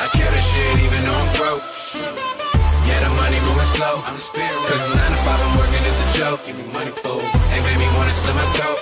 I kill this shit even though I'm broke. Yeah, the money moving slow. I'm the spirit. Cause 9 to 5 I'm working, it's a joke. Give me money, fool. They made me wanna slit my throat.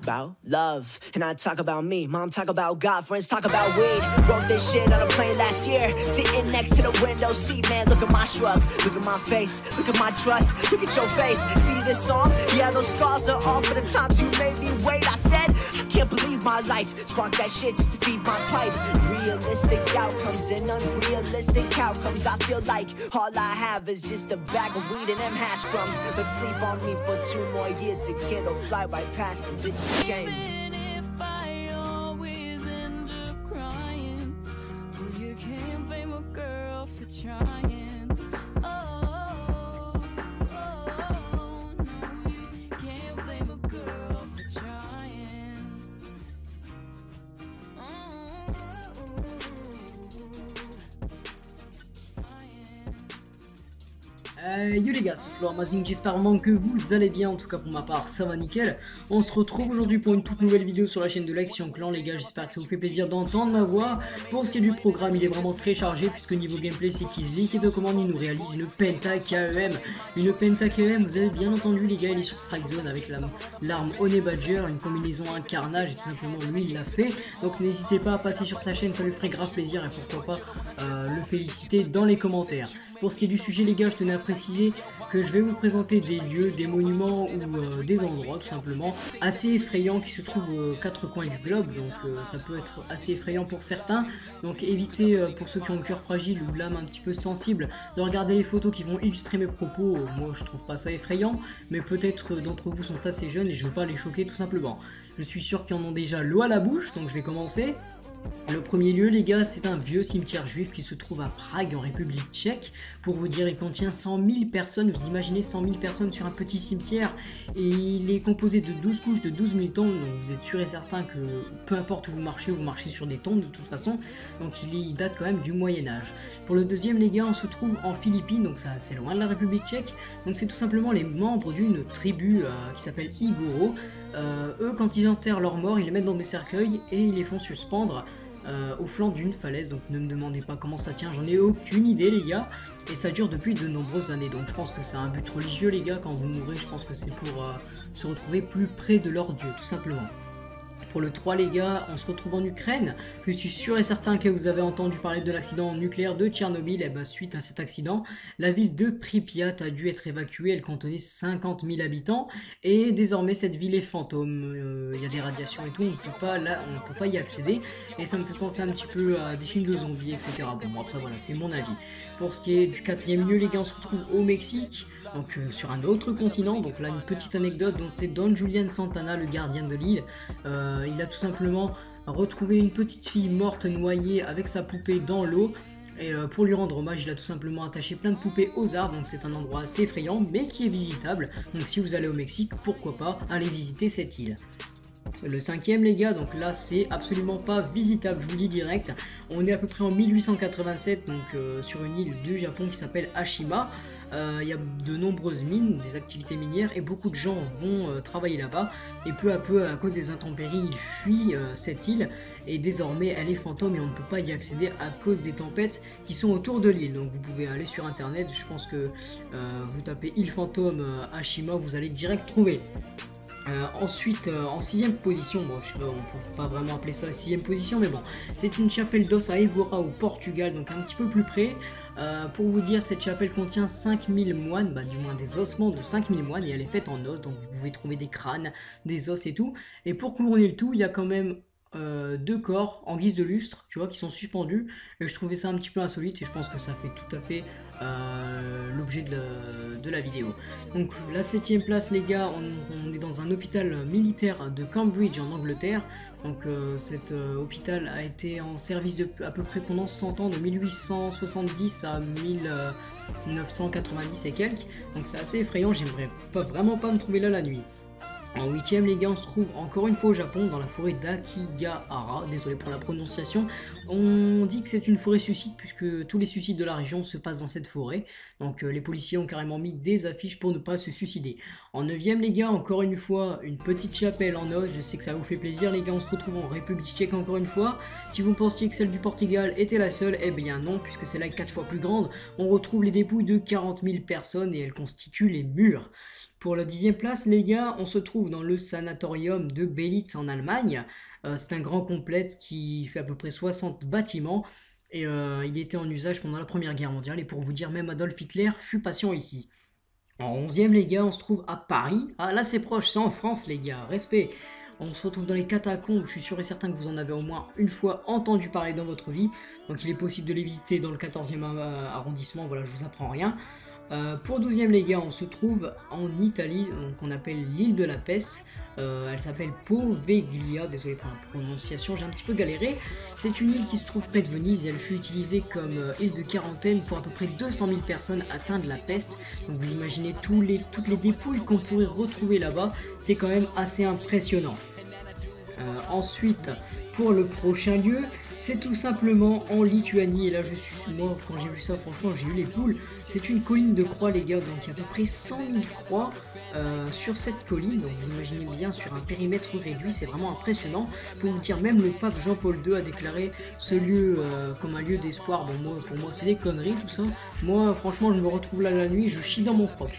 About love, and I talk about me. Mom talk about God, friends talk about weed. Wrote this shit on a plane last year, sitting next to the window seat. Man, look at my shrug, look at my face, look at my trust, look at your faith. See this song? Yeah, those scars are all for the times you made me wait. I said, I can't believe my life. Spark that shit just to feed my pipe. Realistic outcomes and unrealistic outcomes. I feel like all I have is just a bag of weed and them hash drums. But sleep on me for 2 more years, the kid will fly right past the bitches. Game. Even if I always end up crying, well, you can't blame a girl for trying. Oh, no, you can't blame a girl for trying. Yo les gars, c'est Slow Amazing, j'espère vraiment que vous allez bien, en tout cas pour ma part ça va nickel. On se retrouve aujourd'hui pour une toute nouvelle vidéo sur la chaîne de l'Action Clan les gars, j'espère que ça vous fait plaisir d'entendre ma voix. Pour ce qui est du programme, il est vraiment très chargé puisque niveau gameplay c'est Kizli qui de commande, il nous réalise une Penta KEM. Une Penta KEM, vous avez bien entendu les gars, il est sur Strike Zone avec l'arme Honey Badger, une combinaison un carnage et tout simplement lui il l'a fait. Donc n'hésitez pas à passer sur sa chaîne, ça lui ferait grave plaisir et pourquoi pas le féliciter dans les commentaires. Pour ce qui est du sujet les gars, je tenais à préciser que je vais vous présenter des lieux, des monuments ou des endroits tout simplement assez effrayants qui se trouvent aux 4 coins du globe, donc ça peut être assez effrayant pour certains, donc évitez pour ceux qui ont le cœur fragile ou l'âme un petit peu sensible de regarder les photos qui vont illustrer mes propos. Moi je trouve pas ça effrayant, mais peut-être d'entre vous sont assez jeunes et je veux pas les choquer tout simplement. Je suis sûr qu'ils en ont déjà l'eau à la bouche, donc je vais commencer. Le premier lieu les gars, c'est un vieux cimetière juif qui se trouve à Prague en République tchèque. Pour vous dire, il contient 100 000 personnes, vous imaginez 100 000 personnes sur un petit cimetière, et il est composé de 12 couches de 12 000 tombes, donc vous êtes sûr et certain que peu importe où vous marchez sur des tombes de toute façon, donc il date quand même du Moyen-Âge. Pour le deuxième les gars, on se trouve en Philippines, donc ça c'est loin de la République tchèque, donc c'est tout simplement les membres d'une tribu qui s'appelle Igoro. Eux quand ils enterrent leurs morts, ils les mettent dans des cercueils et ils les font suspendre au flanc d'une falaise, donc ne me demandez pas comment ça tient, j'en ai aucune idée les gars, et ça dure depuis de nombreuses années, donc je pense que c'est un but religieux les gars, quand vous mourrez je pense que c'est pour se retrouver plus près de leur dieu tout simplement. Pour le 3 les gars, on se retrouve en Ukraine. Je suis sûr et certain que vous avez entendu parler de l'accident nucléaire de Tchernobyl. Et suite à cet accident, la ville de Pripyat a dû être évacuée. Elle contenait 50 000 habitants et désormais cette ville est fantôme. Il y a des radiations et tout, on ne peut pas y accéder. Et ça me fait penser un petit peu à des films de zombies, etc. Bon après voilà, c'est mon avis. Pour ce qui est du 4e lieu les gars, on se retrouve au Mexique. Donc sur un autre continent, donc là une petite anecdote, donc c'est Don Julian Santana, le gardien de l'île. Il a tout simplement retrouvé une petite fille morte noyée avec sa poupée dans l'eau. Et pour lui rendre hommage, il a tout simplement attaché plein de poupées aux arbres, donc c'est un endroit assez effrayant mais qui est visitable. Donc si vous allez au Mexique, pourquoi pas aller visiter cette île. Le 5e les gars, donc là c'est absolument pas visitable, je vous dis direct. On est à peu près en 1887, donc sur une île du Japon qui s'appelle Ashima. Il y a de nombreuses mines, des activités minières et beaucoup de gens vont travailler là-bas, et peu à peu à cause des intempéries ils fuient cette île et désormais elle est fantôme et on ne peut pas y accéder à cause des tempêtes qui sont autour de l'île. Donc vous pouvez aller sur internet, je pense que vous tapez île fantôme Ashima, vous allez direct trouver. Ensuite, en 6ème position, bon, je sais pas, on peut pas vraiment appeler ça 6ème position, mais bon, c'est une chapelle d'os à Évora au Portugal, donc un petit peu plus près. Pour vous dire, cette chapelle contient 5000 moines, du moins des ossements de 5000 moines, et elle est faite en os, donc vous pouvez trouver des crânes, des os et tout. Et pour couronner le tout, il y a quand même 2 corps en guise de lustre, tu vois, qui sont suspendus, et je trouvais ça un petit peu insolite et je pense que ça fait tout à fait l'objet de la vidéo. Donc la 7ème place les gars, on est dans un hôpital militaire de Cambridge en Angleterre. Donc cet hôpital a été en service à peu près pendant 100 ans, de 1870 à 1990 et quelques, donc c'est assez effrayant, j'aimerais vraiment pas me trouver là la nuit. En 8ème, les gars, on se trouve encore une fois au Japon, dans la forêt d'Akigahara. Désolé pour la prononciation. On dit que c'est une forêt suicide puisque tous les suicides de la région se passent dans cette forêt. Donc les policiers ont carrément mis des affiches pour ne pas se suicider. En 9ème, les gars, encore une fois, une petite chapelle en os. Je sais que ça vous fait plaisir, les gars. On se retrouve en République tchèque encore une fois. Si vous pensiez que celle du Portugal était la seule, eh bien non, puisque c'est là 4 fois plus grande. On retrouve les dépouilles de 40 000 personnes et elles constituent les murs. Pour la 10e place, les gars, on se trouve dans le sanatorium de Belitz en Allemagne. C'est un grand complexe qui fait à peu près 60 bâtiments. Et il était en usage pendant la Première Guerre mondiale. Et pour vous dire, même Adolf Hitler fut patient ici. En 11e, les gars, on se trouve à Paris. Ah là, c'est proche, c'est en France, les gars. Respect. On se retrouve dans les catacombes. Je suis sûr et certain que vous en avez au moins une fois entendu parler dans votre vie. Donc il est possible de les visiter dans le 14e arrondissement. Voilà, je vous apprends rien. Pour 12e, les gars, on se trouve en Italie, qu'on appelle l'île de la peste. Elle s'appelle Poveglia, désolé pour la prononciation, j'ai un petit peu galéré. C'est une île qui se trouve près de Venise et elle fut utilisée comme île de quarantaine pour à peu près 200 000 personnes atteintes de la peste. Donc vous imaginez toutes les dépouilles qu'on pourrait retrouver là-bas, c'est quand même assez impressionnant. Ensuite, pour le prochain lieu, c'est tout simplement en Lituanie. Et là, moi, quand j'ai vu ça, franchement, j'ai eu les poules. C'est une colline de croix, les gars. Donc, il y a à peu près 100 000 croix sur cette colline. Donc, vous imaginez bien, sur un périmètre réduit, c'est vraiment impressionnant. Pour vous dire, même le pape Jean-Paul II a déclaré ce lieu comme un lieu d'espoir. Bon, pour moi, c'est des conneries, tout ça. Moi, franchement, je me retrouve là la nuit, je chie dans mon froc.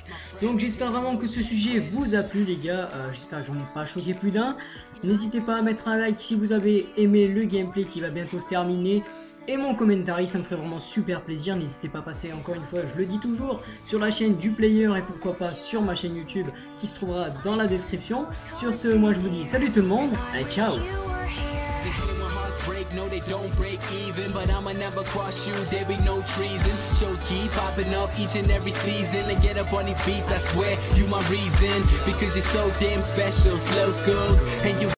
Donc, j'espère vraiment que ce sujet vous a plu, les gars. J'espère que j'en ai pas choqué plus d'un. N'hésitez pas à mettre un like si vous avez aimé le gameplay qui va bientôt se terminer. Et mon commentaire, ça me ferait vraiment super plaisir. N'hésitez pas à passer encore une fois, je le dis toujours, sur la chaîne du player et pourquoi pas sur ma chaîne YouTube qui se trouvera dans la description. Sur ce, moi je vous dis salut tout le monde et ciao. No, they don't break even, but I'ma never cross you, there be no treason. Shows keep popping up each and every season. To get up on these beats, I swear, you my reason. Because you're so damn special, slow schools, and you